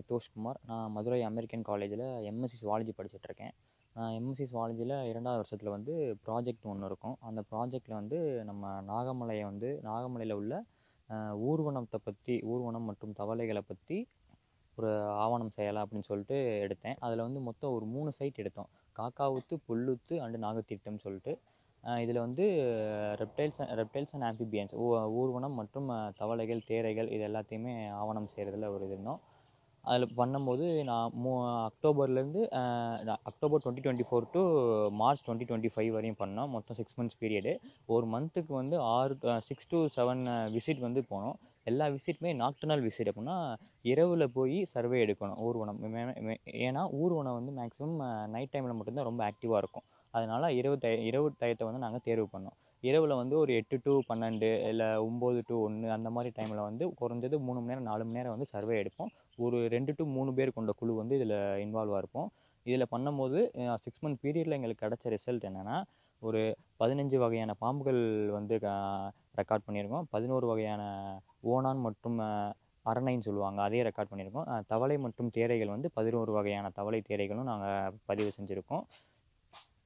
வித்தோஷ்குமார். நான் மதுரை அமெரிக்கன் காலேஜில் MSc zoology படிச்சுட்ருக்கேன். MSc சுவாலஜியில் 2வது வருஷத்தில் வந்து ப்ராஜெக்ட் ஒன்று இருக்கும். அந்த ப்ராஜெக்டில் வந்து நம்ம நாகமலையில் உள்ள ஊர்வனத்தை பற்றி, ஊர்வனம் மற்றும் தவளைகளை பற்றி ஒரு ஆவணம் செய்யலாம் அப்படின்னு சொல்லிட்டு எடுத்தேன். அதில் வந்து மொத்தம் ஒரு 3 சைட் எடுத்தோம். காக்காவுத்து, புல்லூத்து அண்டு நாகத்தீர்த்தம்னு சொல்லிட்டு. இதில் வந்து ரெப்டைல்ஸ் அண்ட் ஆம்பிபியன்ஸ் ஊர்வனம் மற்றும் தவளைகள், தேரைகள் இது எல்லாத்தையுமே ஆவணம் செய்கிறதுல ஒரு இது இருந்தோம். அதில் பண்ணும்போது நான் அக்டோபர்லேருந்து அக்டோபர் 2024 டு மார்ச் 2025 வரையும் பண்ணோம். மொத்தம் 6 மந்த்ஸ் பீரியடு. ஒரு மந்த்துக்கு வந்து 6 to 7 விசிட் வந்து போனோம். எல்லா விசிட்டுமே நாக்டர்னல் விசிட். அப்படின்னா இரவில் போய் சர்வே எடுக்கணும் ஊர்வனம். ஏன்னா ஊர்வனம் வந்து மேக்ஸிமம் நைட் டைமில் மட்டும்தான் ரொம்ப ஆக்டிவாக இருக்கும். அதனால் இரவு டயத்தை வந்து நாங்கள் தேர்வு பண்ணோம். இரவில் வந்து ஒரு 8 to 12 இல்லை 9 to 1 அந்த மாதிரி டைமில் வந்து குறைஞ்சது 3 மணி நேரம் 4 மணி நேரம் வந்து சர்வே எடுப்போம். ஒரு 2 to 3 பேர் கொண்ட குழு வந்து இதில் இன்வால்வாக இருப்போம். இதில் பண்ணும்போது 6 மந்த் பீரியடில் எங்களுக்கு கிடைச்ச ரிசல்ட் என்னென்னா, ஒரு 15 வகையான பாம்புகள் வந்து ரெக்கார்ட் பண்ணியிருக்கோம். 11 வகையான ஓணான் மற்றும் அரணைன்னு சொல்லுவாங்க, அதையே ரெக்கார்ட் பண்ணியிருக்கோம். தவளை மற்றும் தேரைகள் வந்து 11 வகையான தவளை தேரைகளும் நாங்கள் பதிவு செஞ்சுருக்கோம்.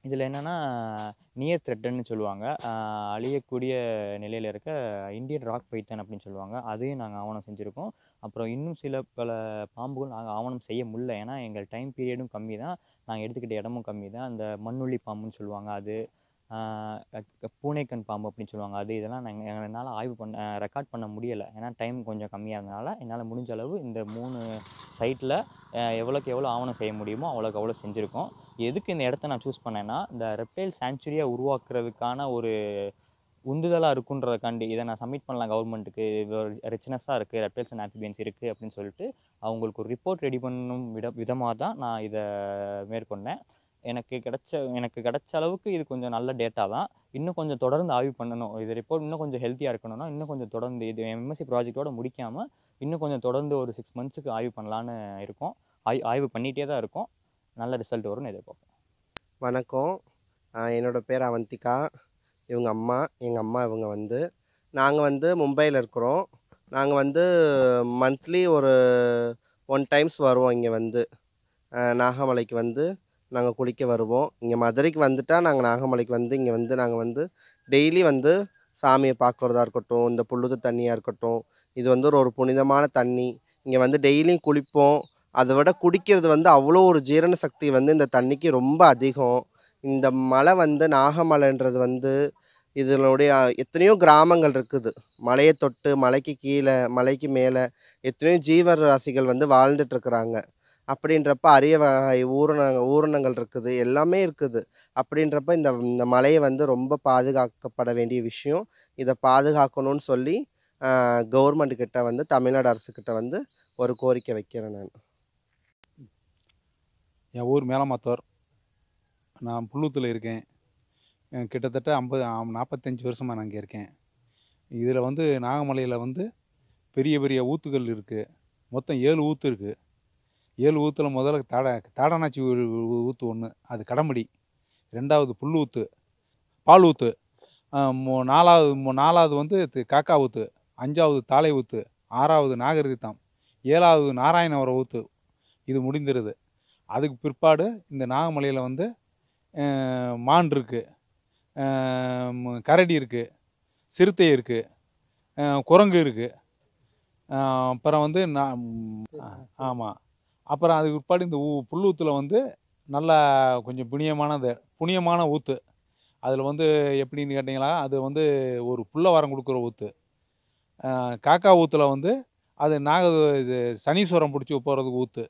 இதில் என்னென்னா நியர் த்ரெட்டுன்னு சொல்லுவாங்க, அழியக்கூடிய நிலையில் இருக்க இந்தியன் ராக் பைத்தான் அப்படின்னு சொல்லுவாங்க, அதையும் நாங்கள் ஆவணம் செஞ்சுருக்கோம். அப்புறம் இன்னும் பல பாம்புகள் நாங்கள் ஆவணம் செய்ய முடியல. ஏன்னா எங்கள் டைம் பீரியடும் கம்மி தான், நாங்கள் எடுத்துக்கிட்ட இடமும் கம்மி தான். அந்த மண்ணுள்ளி பாம்புன்னு சொல்லுவாங்க அது, பூனைக்கண் பாம்பு அப்படின்னு சொல்லுவாங்க அது, இதெல்லாம் என்னால் ரெக்கார்ட் பண்ண முடியலை. ஏன்னா டைம் கொஞ்சம் கம்மியாக இருந்தனால என்னால் முடிஞ்ச அளவு இந்த 3 சைட்டில் எவ்வளோக்கு எவ்வளோ ஆவணம் செய்ய முடியுமோ அவ்வளோக்கு அவ்வளோ செஞ்சுருக்கோம். எதுக்கு இந்த இடத்த நான் சூஸ் பண்ணேன்னா, இந்த ரெப்டைல் சாங்சுரியை உருவாக்குறதுக்கான ஒரு உந்துதலாக இருக்குன்றதுக்காண்டி இதை நான் சப்மிட் பண்ணலாம் கவர்மெண்ட்டுக்கு. ரிச்னஸாக இருக்குது, ரெப்டைல்ஸ் அண்ட் ஆம்பிபியன்ஸ் இருக்குது அப்படின்னு சொல்லிட்டு அவங்களுக்கு ஒரு ரிப்போர்ட் ரெடி பண்ணும் விதமாக தான் நான் இதை மேற்கொண்டேன். எனக்கு கிடைச்ச அளவுக்கு இது கொஞ்சம் நல்ல டேட்டா தான். இன்னும் கொஞ்சம் தொடர்ந்து ஆய்வு பண்ணணும். இது ரிப்போர்ட் இன்னும் கொஞ்சம் ஹெல்த்தியாக இருக்கணும்னா இன்னும் கொஞ்சம் தொடர்ந்து இது எம்எஸ்சி ப்ராஜெக்டோட முடிக்காமல் இன்னும் கொஞ்சம் தொடர்ந்து ஒரு 6 மந்த்ஸுக்கு ஆய்வு பண்ணலான்னு இருக்கோம். ஆய்வு பண்ணிகிட்டே தான் இருக்கோம். நல்ல ரிசல்ட் வரும்னு எதிர்பார்ப்போம். வணக்கம். என்னோட பேர் அவந்திகா. இவங்க அம்மா, எங்கள் அம்மா இவங்க வந்து நாங்கள் வந்து மும்பையில் இருக்கிறோம். நாங்கள் வந்து மந்த்லி ஒரு 1 டைம்ஸ் வருவோம். இங்கே வந்து நாகமலைக்கு வந்து நாங்கள் குளிக்க வருவோம். இங்கே மதுரைக்கு வந்துட்டால் நாங்கள் நாகமலைக்கு வந்து இங்கே வந்து நாங்கள் வந்து டெய்லி வந்து சாமியை பார்க்குறதா இருக்கட்டும், இந்த புல்லுது தண்ணியாக இருக்கட்டும், இது வந்து ஒரு புனிதமான தண்ணி. இங்கே வந்து டெய்லியும் குளிப்போம். அதை விட குடிக்கிறது வந்து அவ்வளோ ஒரு ஜீரண சக்தி வந்து இந்த தண்ணிக்கு ரொம்ப அதிகம். இந்த மலை வந்து நாகமலைன்றது வந்து இதனுடைய எத்தனையோ கிராமங்கள் இருக்குது. மலையை தொட்டு மலைக்கு கீழே, மலைக்கு மேலே எத்தனையோ ஜீவராசிகள் வந்து வாழ்ந்துட்டுருக்குறாங்க. அப்படின்றப்ப அரிய வகை ஊரணங்கள் இருக்குது, எல்லாமே இருக்குது. அப்படின்றப்ப இந்த இந்த மலையை வந்து ரொம்ப பாதுகாக்கப்பட வேண்டிய விஷயம். இதை பாதுகாக்கணும்னு சொல்லி கவர்மெண்ட் கிட்ட வந்து தமிழ்நாடு அரசுக்கிட்ட வந்து ஒரு கோரிக்கை வைக்கிறேன் நான். என் ஊர் மேலமாத்தூர். நான் புல்லூத்தில் இருக்கேன். கிட்டத்தட்ட 45 வருஷமாக நான் இங்கே இருக்கேன். இதில் வந்து நாகமலையில் வந்து பெரிய பெரிய ஊத்துகள் இருக்குது. மொத்தம் 7 ஊத்து இருக்குது. 7 ஊத்தில் முதல்ல தாடனாச்சி ஊத்து ஒன்று, அது கடம்படி. 2வது புல்லூத்து, பால் ஊத்து. 4வது வந்து காக்கா ஊத்து. 5வது தாளை ஊத்து. 6வது நாகரிதம். 7வது நாராயணவர ஊத்து. இது முடிந்துருது. அதுக்கு பிற்பாடு இந்த நாகமலையில் வந்து மான் இருக்குது, கரடி இருக்குது, சிறுத்தை இருக்குது, குரங்கு இருக்குது. அப்புறம் வந்து ஆமாம். அப்புறம் அதுக்கு பிற்பாடு இந்த புல்லூத்தில் வந்து நல்லா கொஞ்சம் புண்ணியமான ஊத்து. அதில் வந்து எப்படின்னு கேட்டிங்களா, அது வந்து ஒரு புல்ல வரம் கொடுக்குற ஊத்து. காக்கா ஊத்தில் வந்து அது இது சனீஸ்வரம் பிடிச்சி போகிறதுக்கு ஊத்து.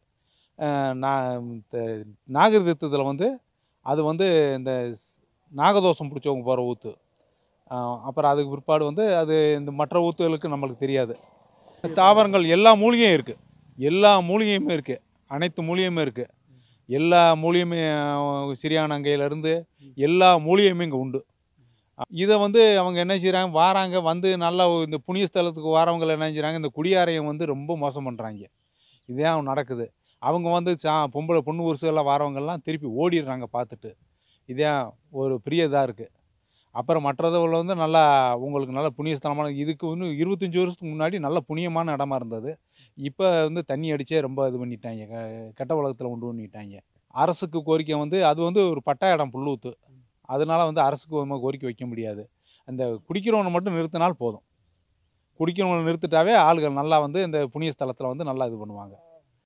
நாகரிகத்தில் வந்து அது வந்து இந்த நாகதோஷம் பிடிச்சவங்க போகிற ஊத்து. அப்புறம் அதுக்கு பிற்பாடு வந்து அது இந்த மற்ற ஊத்துகளுக்கு நம்மளுக்கு தெரியாது. தாவரங்கள் எல்லா மூலிகையும் இருக்குது, எல்லா மூலிகையுமே இருக்குது, அனைத்து மூலிகையுமே இருக்குது. எல்லா மூலிகையுமே சிறியானங்கையிலேருந்து எல்லா மூலிகையுமே இங்கே உண்டு. இதை வந்து அவங்க என்ன செய்கிறாங்க, வந்து நல்லா இந்த புண்ணிய ஸ்தலத்துக்கு வரவங்களை என்ன செய்கிறாங்க, இந்த குடியாரையும் வந்து ரொம்ப மோசம் பண்ணுறாங்க. இதான் நடக்குது. அவங்க வந்து பொண்ணு உருசுகள்லாம் வரவங்கெல்லாம் திருப்பி ஓடிடுறாங்க பார்த்துட்டு. இதான் ஒரு பெரிய இதாக இருக்குது. அப்புறம் மற்றதுல வந்து நல்லா உங்களுக்கு நல்ல புண்ணியஸ்தலமான, இதுக்கு இன்னும் 25 வருஷத்துக்கு முன்னாடி நல்ல புண்ணியமான இடமா இருந்தது. இப்போ வந்து தண்ணி அடிச்சே ரொம்ப இது பண்ணிட்டாங்க. கெட்ட பழக்கத்துல உண்டு பண்ணிட்டாங்க. அரசுக்கு கோரிக்கை வந்து அது வந்து ஒரு பட்டா இடம் புல்லூத்து. அதனால வந்து அரசுக்கு நம்ம கோரிக்கை வைக்க முடியாது. அந்த குடிக்கிறவன மட்டும் நிறுத்தினால் போதும். குடிக்கிறவன நிறுத்திட்டாவே ஆளுகள் நல்லா வந்து இந்த புண்ணிய ஸ்தலத்துல வந்து நல்லா இது பண்ணுவாங்க.